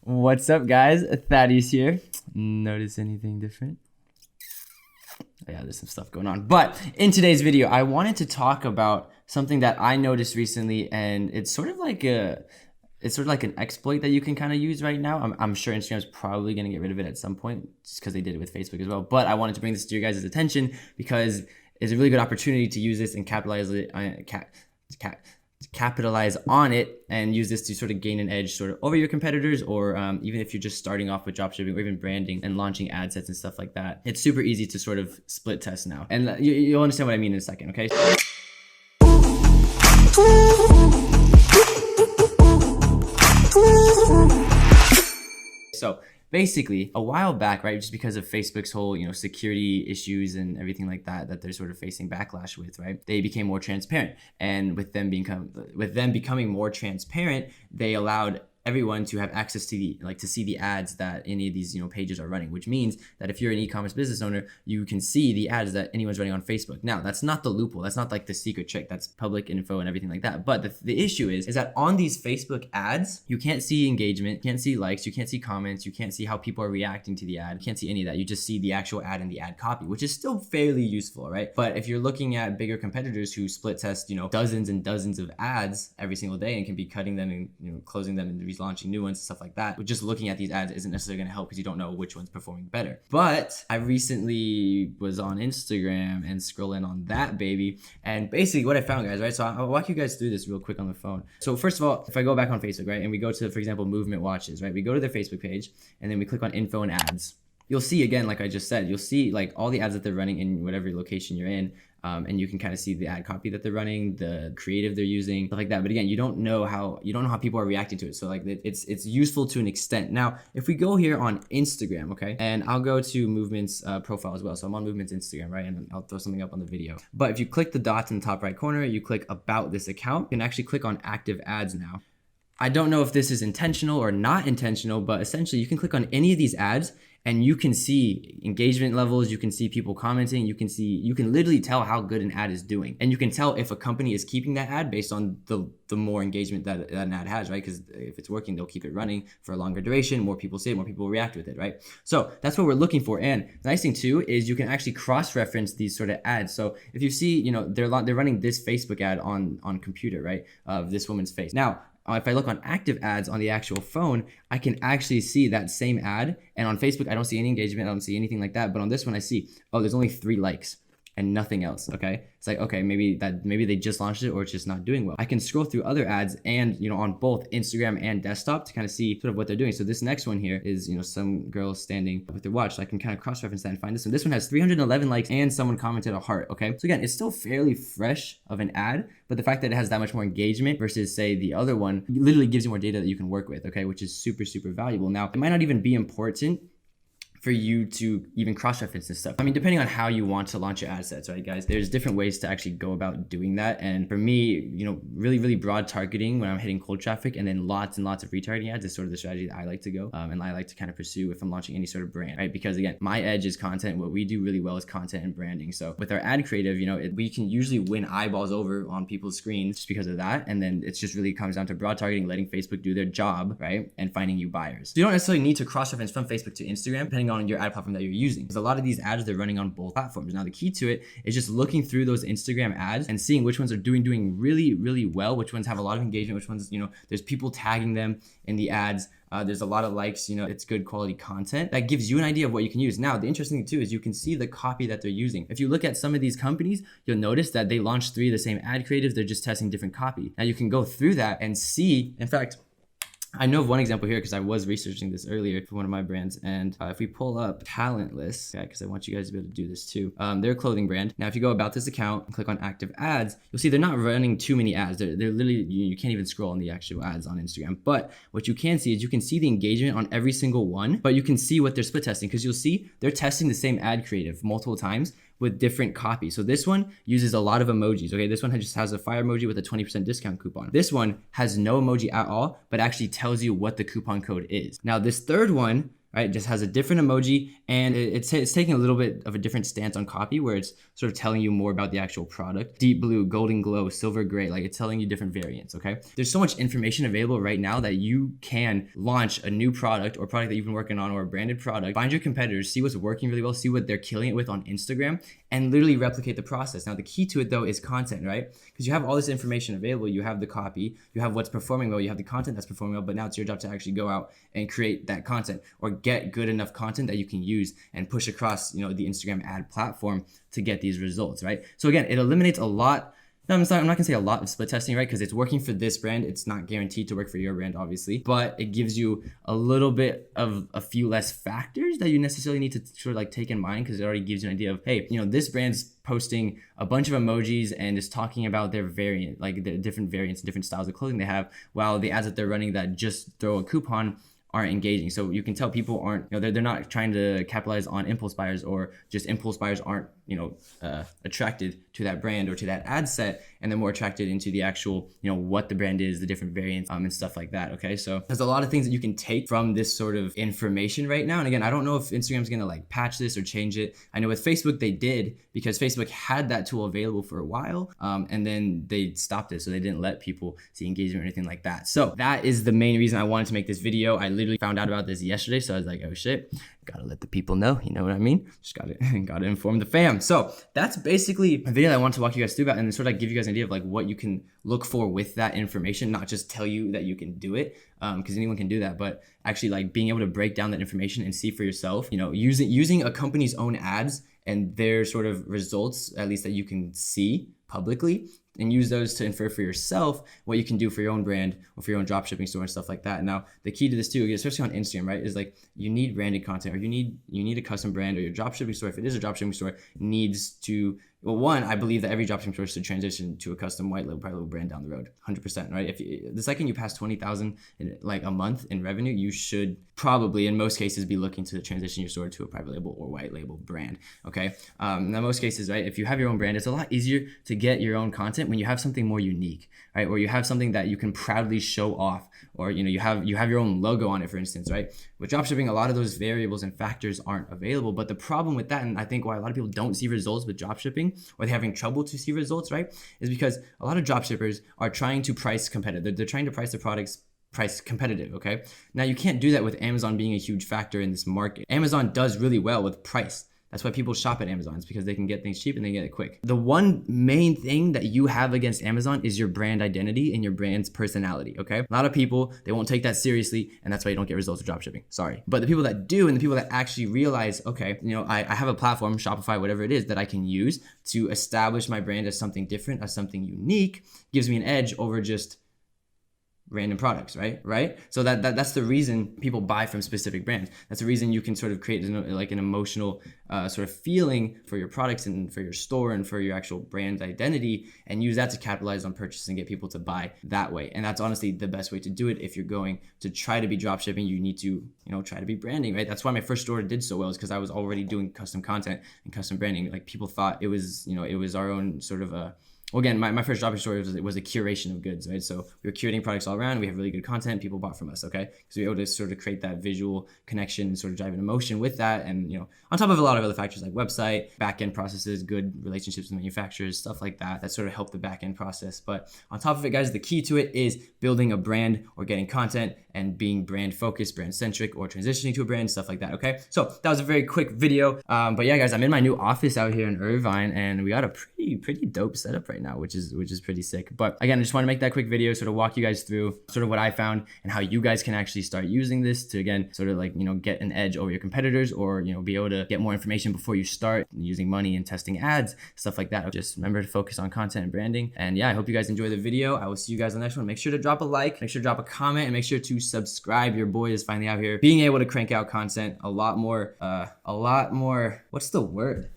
What's up, guys? Thaddy's here. Notice anything different? Yeah, there's some stuff going on. But in today's video, I wanted to talk about something that I noticed recently, and it's sort of like an exploit that you can kind of use right now. I'm sure Instagram's probably going to get rid of it at some point just because they did it with Facebook as well. But I wanted to bring this to your guys' attention because it's a really good opportunity to use this and capitalize on it and use this to sort of gain an edge sort of over your competitors, or even if you're just starting off with dropshipping or even branding and launching ad sets and stuff like that. It's super easy to sort of split test now, and you'll understand what I mean in a second. Okay. So basically, a while back, right, just because of Facebook's whole, security issues and everything like that they're sort of facing backlash with, right, they became more transparent. And with them becoming more transparent, they allowed everyone to have access to to see the ads that any of these pages are running, which means that if you're an e-commerce business owner, you can see the ads that anyone's running on Facebook. Now, that's not the loophole, that's not like the secret trick, that's public info and everything like that. But the issue is that on these Facebook ads, you can't see engagement, you can't see likes, you can't see comments, you can't see how people are reacting to the ad, you can't see any of that. You just see the actual ad and the ad copy, which is still fairly useful, right? But if you're looking at bigger competitors who split test dozens and dozens of ads every single day and can be cutting them and closing them and launching new ones and stuff like that, but just looking at these ads isn't necessarily going to help because you don't know which one's performing better. But I recently was on Instagram and scrolling on that baby, and basically what I found, guys, right? So I'll walk you guys through this real quick on the phone. So first of all, if I go back on Facebook, right, and we go to, for example, movement watches, right, we go to their Facebook page and then we click on info and ads. You'll see, again, like I just said, you'll see like all the ads that they're running in whatever location you're in. And you can kind of see the ad copy that they're running, the creative they're using, stuff like that. But again, you don't know how people are reacting to it. So like it's useful to an extent. Now, if we go here on Instagram, okay, and I'll go to Movement's profile as well. So I'm on Movement's Instagram, right, and I'll throw something up on the video. But if you click the dots in the top right corner, you click about this account, you can actually click on active ads now. I don't know if this is intentional or not intentional, but essentially you can click on any of these ads and you can see engagement levels, you can see people commenting, you can literally tell how good an ad is doing. And you can tell if a company is keeping that ad based on the more engagement that an ad has, right? Because if it's working, they'll keep it running for a longer duration, more people see it, more people react with it, right? So that's what we're looking for. And the nice thing too is you can actually cross-reference these sort of ads. So if you see, they're running this Facebook ad on computer, right, of this woman's face. Now, if I look on active ads on the actual phone, I can actually see that same ad. And on Facebook, I don't see any engagement. I don't see anything like that. But on this one, I see, oh, there's only 3 likes and nothing else, okay? It's like, okay, maybe they just launched it or it's just not doing well. I can scroll through other ads and, on both Instagram and desktop to kind of see sort of what they're doing. So this next one here is, some girl standing with their watch. So I can kind of cross-reference that and find this one. This one has 311 likes and someone commented a heart, okay? So again, it's still fairly fresh of an ad, but the fact that it has that much more engagement versus, say, the other one literally gives you more data that you can work with, okay? Which is super, super valuable. Now, it might not even be important for you to even cross-reference this stuff. I mean, depending on how you want to launch your ad sets, right, guys? There's different ways to actually go about doing that. And for me, really, really broad targeting when I'm hitting cold traffic and then lots and lots of retargeting ads is sort of the strategy that I like to go and I like to kind of pursue if I'm launching any sort of brand, right? Because again, my edge is content. What we do really well is content and branding. So with our ad creative, we can usually win eyeballs over on people's screens just because of that. And then it's just really comes down to broad targeting, letting Facebook do their job, right? And finding you buyers. So you don't necessarily need to cross-reference from Facebook to Instagram, depending on your ad platform that you're using. Because a lot of these ads, they're running on both platforms. Now, the key to it is just looking through those Instagram ads and seeing which ones are doing really, really well, which ones have a lot of engagement, which ones, there's people tagging them in the ads. There's a lot of likes, it's good quality content. That gives you an idea of what you can use. Now, the interesting thing too is you can see the copy that they're using. If you look at some of these companies, you'll notice that they launched 3 of the same ad creatives. They're just testing different copy. Now, you can go through that and see, in fact, I know of one example here because I was researching this earlier for one of my brands. And if we pull up Talentless, okay, because I want you guys to be able to do this too. They're a clothing brand. Now, if you go about this account and click on active ads, you'll see they're not running too many ads. They're literally, you can't even scroll on the actual ads on Instagram. But what you can see is you can see the engagement on every single one, but you can see what they're split testing because you'll see they're testing the same ad creative multiple times with different copy. So this one uses a lot of emojis. Okay, this one just has a fire emoji with a 20% discount coupon. This one has no emoji at all, but actually tells you what the coupon code is. Now this third one, right? It just has a different emoji, and it's taking a little bit of a different stance on copy, where it's sort of telling you more about the actual product. Deep blue, golden glow, silver gray, like it's telling you different variants, okay? There's so much information available right now that you can launch a new product or product that you've been working on, or a branded product, find your competitors, see what's working really well, see what they're killing it with on Instagram, and literally replicate the process. Now, the key to it though is content, right? Because you have all this information available, you have the copy, you have what's performing well, you have the content that's performing well, but now it's your job to actually go out and create that content, or get good enough content that you can use and push across, the Instagram ad platform to get these results, right? So again, it eliminates a lot. No, I'm not gonna say a lot of split testing, right? Because it's working for this brand. It's not guaranteed to work for your brand, obviously, but it gives you a little bit of a few less factors that you necessarily need to sort of like take in mind, because it already gives you an idea of, hey, this brand's posting a bunch of emojis and is talking about their variant, like the different variants, different styles of clothing they have, while the ads that they're running that just throw a coupon aren't engaging. So you can tell people aren't, they're not trying to capitalize on impulse buyers, or just impulse buyers aren't, attracted to that brand or to that ad set, and they're more attracted into the actual, what the brand is, the different variants, and stuff like that. Okay, so there's a lot of things that you can take from this sort of information right now. And again, I don't know if Instagram's gonna like patch this or change it. I know with Facebook they did, because Facebook had that tool available for a while, and then they stopped it, so they didn't let people see engagement or anything like that. So that is the main reason I wanted to make this video. I literally found out about this yesterday, so I was like, oh shit, gotta let the people know, you know what I mean? Just gotta inform the fam. So that's basically a video that I want to walk you guys through about, and sort of like give you guys an idea of like what you can look for with that information, not just tell you that you can do it, because anyone can do that, but actually like being able to break down that information and see for yourself, using a company's own ads and their sort of results, at least that you can see publicly, and use those to infer for yourself what you can do for your own brand or for your own dropshipping store and stuff like that. Now, the key to this too, especially on Instagram, right, is like you need branded content, or you need a custom brand, or your dropshipping store, if it is a dropshipping store, needs to, well, one, I believe that every dropshipping store should transition to a custom white label, private label brand down the road, 100%, right? If the second you pass 20,000 in like a month in revenue, you should probably, in most cases, be looking to transition your store to a private label or white label brand. Okay, in most cases, right, if you have your own brand, it's a lot easier to get your own content when you have something more unique, right? Or you have something that you can proudly show off, or you have your own logo on it, for instance, right? With dropshipping, a lot of those variables and factors aren't available. But the problem with that, and I think why a lot of people don't see results with dropshipping, or they're having trouble to see results, right, is because a lot of dropshippers are trying to price competitive. They're trying to price their products price competitive, okay? Now, you can't do that with Amazon being a huge factor in this market. Amazon does really well with price. That's why people shop at Amazon. It's because they can get things cheap and they get it quick. The one main thing that you have against Amazon is your brand identity and your brand's personality, okay? A lot of people, they won't take that seriously, and that's why you don't get results with dropshipping. Sorry. But the people that do, and the people that actually realize, okay, I have a platform, Shopify, whatever it is, that I can use to establish my brand as something different, as something unique, gives me an edge over just random products, right? So that's the reason people buy from specific brands. That's the reason you can sort of create like an emotional sort of feeling for your products and for your store and for your actual brand identity, and use that to capitalize on purchase and get people to buy that way. And that's honestly the best way to do it. If you're going to try to be dropshipping, you need to try to be branding, right? That's why my first store did so well, is because I was already doing custom content and custom branding. Like, people thought it was it was our own sort of a, well, again, my first dropshipping store was a curation of goods, right? So we were curating products all around. We have really good content. People bought from us, okay? Because we were able to sort of create that visual connection and sort of drive an emotion with that. And, on top of a lot of other factors like website, back-end processes, good relationships with manufacturers, stuff like that sort of help the back-end process. But on top of it, guys, the key to it is building a brand or getting content and being brand focused, brand centric, or transitioning to a brand, stuff like that, okay? So that was a very quick video. But yeah, guys, I'm in my new office out here in Irvine, and we got a pretty dope setup right now, which is pretty sick. But again, I just want to make that quick video, sort of walk you guys through sort of what I found and how you guys can actually start using this to, again, sort of like, get an edge over your competitors, or, be able to get more information before you start using money and testing ads, stuff like that. Just remember to focus on content and branding. And yeah, I hope you guys enjoy the video. I will see you guys on the next one. Make sure to drop a like, make sure to drop a comment, and make sure to subscribe. Your boy is finally out here being able to crank out content a lot more, what's the word?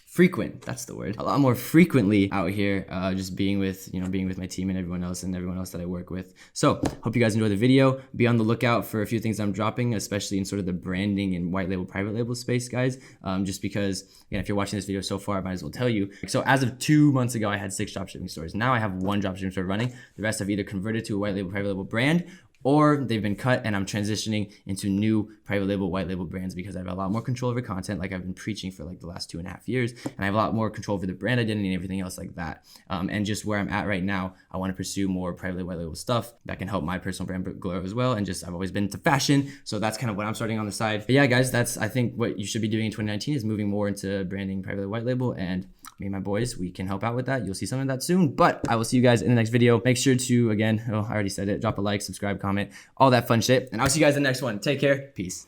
Frequent, that's the word. A lot more frequently out here, just being with my team and everyone else that I work with. So hope you guys enjoy the video. Be on the lookout for a few things I'm dropping, especially in sort of the branding and white label, private label space, guys. Just because, again, if you're watching this video so far, I might as well tell you. So as of 2 months ago, I had 6 dropshipping stores. Now I have 1 dropshipping store running. The rest have either converted to a white label, private label brand, or they've been cut and I'm transitioning into new private label, white label brands because I have a lot more control over content, like I've been preaching for like the last 2.5 years, and I have a lot more control over the brand identity and everything else like that. And just where I'm at right now, I want to pursue more private label, white label stuff that can help my personal brand grow as well. And just I've always been into fashion, so that's kind of what I'm starting on the side. But yeah, guys, that's I think what you should be doing in 2019 is moving more into branding private label, white label, and me and my boys, we can help out with that. You'll see some of that soon, but I will see you guys in the next video. Make sure to, again, I already said it, drop a like, subscribe, comment, all that fun shit. And I'll see you guys in the next one. Take care. Peace.